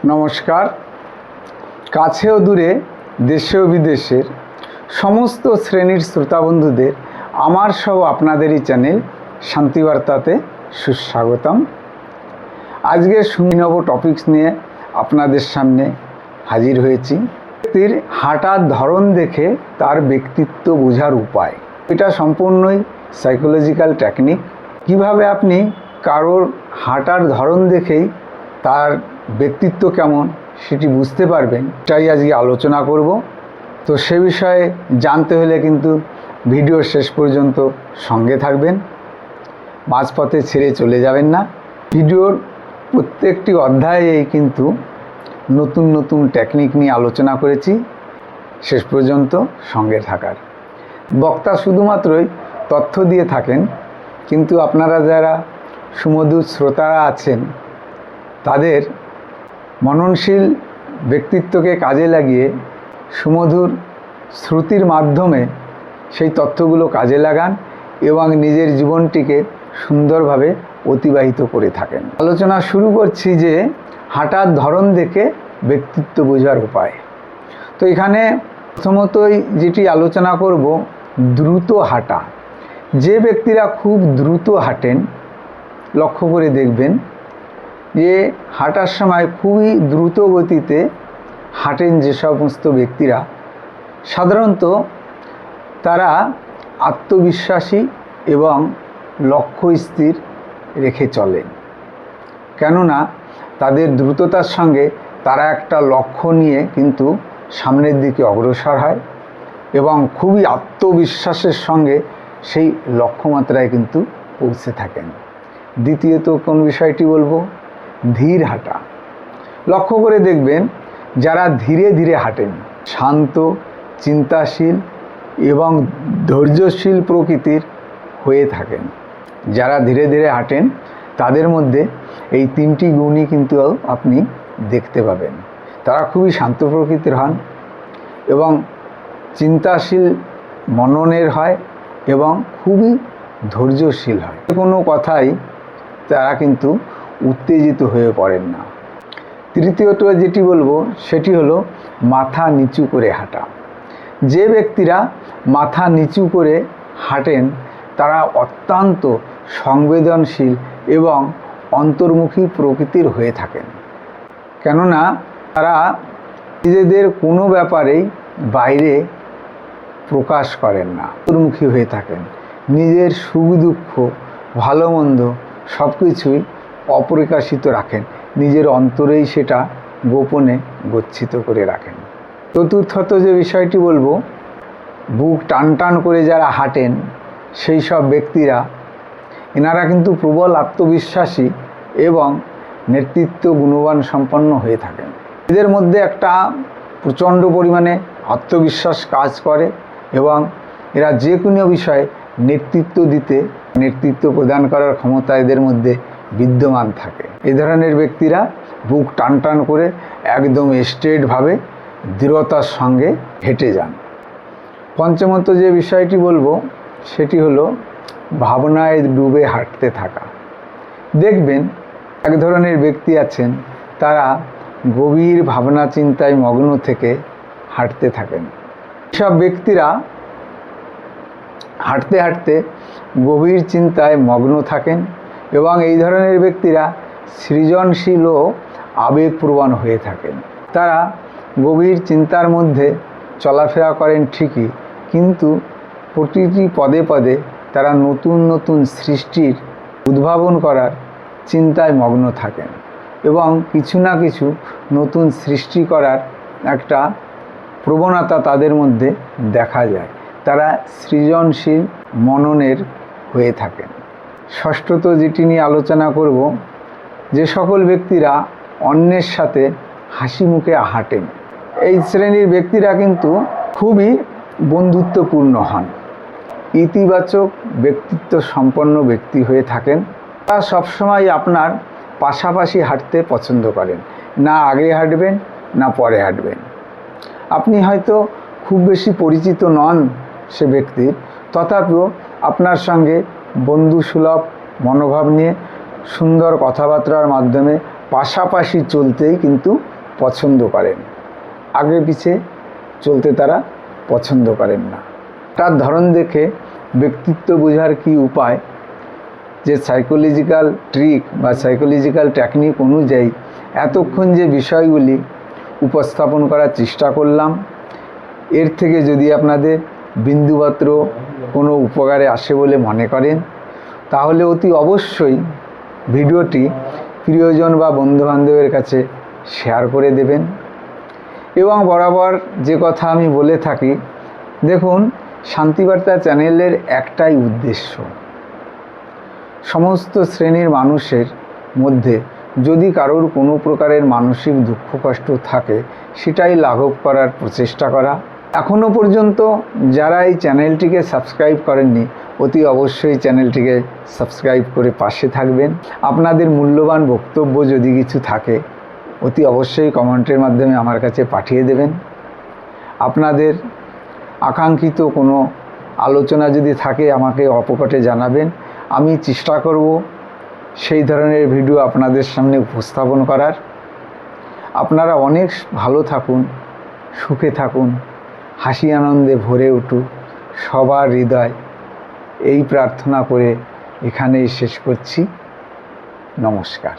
নমস্কার। কাছে ও দূরে, দেশে ও বিদেশের সমস্ত শ্রেণীর শ্রোতা বন্ধুদের আমার সহ আপনাদেরই চ্যানেল শান্তিবার্তাতে সুস্বাগতম। আজকে সুনিনব টপিকস নিয়ে আপনাদের সামনে হাজির হয়েছি। ব্যক্তির হাঁটার ধরন দেখে তার ব্যক্তিত্ব বোঝার উপায়, এটা সম্পূর্ণই সাইকোলজিক্যাল টেকনিক। কিভাবে আপনি কারোর হাঁটার ধরন দেখেই তার ব্যক্তিত্ব কেমন সেটি বুঝতে পারবেন, এটাই আজকে আলোচনা করব। তো সে বিষয়ে জানতে হলে কিন্তু ভিডিও শেষ পর্যন্ত সঙ্গে থাকবেন, মাঝপথে ছেড়ে চলে যাবেন না। ভিডিওর প্রত্যেকটি অধ্যায়েই কিন্তু নতুন নতুন টেকনিক নিয়ে আলোচনা করেছি, শেষ পর্যন্ত সঙ্গে থাকার। বক্তা শুধুমাত্রই তথ্য দিয়ে থাকেন, কিন্তু আপনারা যারা সুমধুর শ্রোতারা আছেন তাদের মননশীল ব্যক্তিত্বকে কাজে লাগিয়ে সুমধুর শ্রুতির মাধ্যমে সেই তথ্যগুলো কাজে লাগান এবং নিজের জীবনটিকে সুন্দরভাবে অতিবাহিত করে থাকেন। আলোচনা শুরু করছি যে হাঁটার ধরন দেখে ব্যক্তিত্ব বোঝার উপায়। তো এখানে প্রথমতই যেটি আলোচনা করব, দ্রুত হাঁটা। যে ব্যক্তিরা খুব দ্রুত হাঁটেন, লক্ষ্য করে দেখবেন যে হাঁটার সময় খুবই দ্রুত গতিতে হাঁটেন যে সমস্ত ব্যক্তিরা, সাধারণত তারা আত্মবিশ্বাসী এবং লক্ষ্য স্থির রেখে চলেন। কেননা তাদের দ্রুততার সঙ্গে তারা একটা লক্ষ্য নিয়ে কিন্তু সামনের দিকে অগ্রসর হয় এবং খুবই আত্মবিশ্বাসের সঙ্গে সেই লক্ষ্যমাত্রায় কিন্তু পৌঁছে থাকেন। দ্বিতীয়ত কোন বিষয়টি বলবো, ধীর হাঁটা। লক্ষ্য করে দেখবেন যারা ধীরে ধীরে হাঁটেন, শান্ত, চিন্তাশীল এবং ধৈর্যশীল প্রকৃতির হয়ে থাকেন। যারা ধীরে ধীরে হাঁটেন তাদের মধ্যে এই তিনটি গুণই কিন্তু আপনি দেখতে পাবেন। তারা খুবই শান্ত প্রকৃতির হন এবং চিন্তাশীল মননের হয় এবং খুবই ধৈর্যশীল হয়। কোনো কথাই তারা কিন্তু উত্তেজিত হয়ে পড়েন না। তৃতীয়ত যেটি বলবো সেটি হলো মাথা নিচু করে হাঁটা। যে ব্যক্তিরা মাথা নিচু করে হাঁটেন তারা অত্যন্ত সংবেদনশীল এবং অন্তর্মুখী প্রকৃতির হয়ে থাকেন। কেননা তারা নিজেদের কোনো ব্যাপারেই বাইরে প্রকাশ করেন না, অন্তর্মুখী হয়ে থাকেন। নিজের সুখ দুঃখ ভালো মন্দ সব কিছুই অপ্রকাশিত রাখেন, নিজের অন্তরেই সেটা গোপনে গচ্ছিত করে রাখেন। চতুর্থত যে বিষয়টি বলবো, বুক টান টান করে যারা হাঁটেন সেই সব ব্যক্তিরা, এনারা কিন্তু প্রবল আত্মবিশ্বাসী এবং নেতৃত্ব গুণবান সম্পন্ন হয়ে থাকেন। এদের মধ্যে একটা প্রচণ্ড পরিমাণে আত্মবিশ্বাস কাজ করে এবং এরা যে কোনো বিষয়ে নেতৃত্ব প্রদান করার ক্ষমতা এদের মধ্যে বিদ্যমান থাকে। এই ধরনের ব্যক্তিরা বুক টান টান করে একদম স্ট্রেটভাবে দৃঢ়তার সঙ্গে হেঁটে যান। পঞ্চমত যে বিষয়টি বলবো সেটি হলো ভাবনায় ডুবে হাঁটতে থাকা। দেখবেন এক ধরনের ব্যক্তি আছেন, তারা গভীর ভাবনা চিন্তায় মগ্ন থেকে হাঁটতে থাকেন। সব ব্যক্তিরা হাঁটতে হাঁটতে গভীর চিন্তায় মগ্ন থাকেন এবং এই ধরনের ব্যক্তিরা সৃজনশীল ও আবেগপ্রবণ হয়ে থাকেন। তারা গভীর চিন্তার মধ্যে চলাফেরা করেন ঠিকই, কিন্তু প্রতিটি পদে পদে তারা নতুন নতুন সৃষ্টির উদ্ভাবন করার চিন্তায় মগ্ন থাকেন এবং কিছু না কিছু নতুন সৃষ্টি করার একটা প্রবণতা তাদের মধ্যে দেখা যায়। তারা সৃজনশীল মননের হয়ে থাকেন। ষষ্ঠত যেটি নিয়ে আলোচনা করব, যে সকল ব্যক্তিরা অন্যের সাথে হাসি মুখে হাঁটেন, এই শ্রেণীর ব্যক্তিরা কিন্তু খুবই বন্ধুত্বপূর্ণ হন, ইতিবাচক ব্যক্তিত্ব সম্পন্ন ব্যক্তি হয়ে থাকেন। তারা সবসময় আপনার পাশাপাশি হাঁটতে পছন্দ করেন, না আগে হাঁটবেন না পরে হাঁটবেন। আপনি হয়তো খুব বেশি পরিচিত নন সে ব্যক্তির, তথাপিও আপনার সঙ্গে বন্ধুসুলভ মনোভাব নিয়ে সুন্দর কথাবার্তার মাধ্যমে পাশাপাশি চলতেই কিন্তু পছন্দ করেন, আগে পিছে চলতে তারা পছন্দ করেন না। তার ধরন দেখে ব্যক্তিত্ব বোঝার কি উপায়, যে সাইকোলজিক্যাল ট্রিক বা সাইকোলজিক্যাল টেকনিক অনুযায়ী এতক্ষণ যে বিষয়গুলি উপস্থাপন করার চেষ্টা করলাম, এর থেকে যদি আপনাদের বিন্দুমাত্র কোনো উপকারে আসে বলে মনে করেন, তাহলে অতি অবশ্যই ভিডিওটি প্রিয়জন বা বন্ধুবান্ধবের কাছে শেয়ার করে দেবেন। এবং বরাবর যে কথা আমি বলে থাকি, দেখুন, শান্তিবার্তা চ্যানেলের একটাই উদ্দেশ্য, সমস্ত শ্রেণীর মানুষের মধ্যে যদি কারোর কোনো প্রকারের মানসিক দুঃখ কষ্ট থাকে, সেটাই লাঘব করার প্রচেষ্টা করা। এখনও পর্যন্ত যারা এই চ্যানেলটিকে সাবস্ক্রাইব করেননি, অতি অবশ্যই চ্যানেলটিকে সাবস্ক্রাইব করে পাশে থাকবেন। আপনাদের মূল্যবান বক্তব্য যদি কিছু থাকে, অতি অবশ্যই কমেন্টের মাধ্যমে আমার কাছে পাঠিয়ে দেবেন। আপনাদের আকাঙ্ক্ষিত কোনো আলোচনা যদি থাকে, আমাকে অপকটে জানাবেন। আমি চেষ্টা করব সেই ধরনের ভিডিও আপনাদের সামনে উপস্থাপন করার। আপনারা অনেক ভালো থাকুন, সুখে থাকুন, হাসি আনন্দে ভরে উঠুক সবার হৃদয়, এই প্রার্থনা করে এখানেই শেষ করছি। নমস্কার।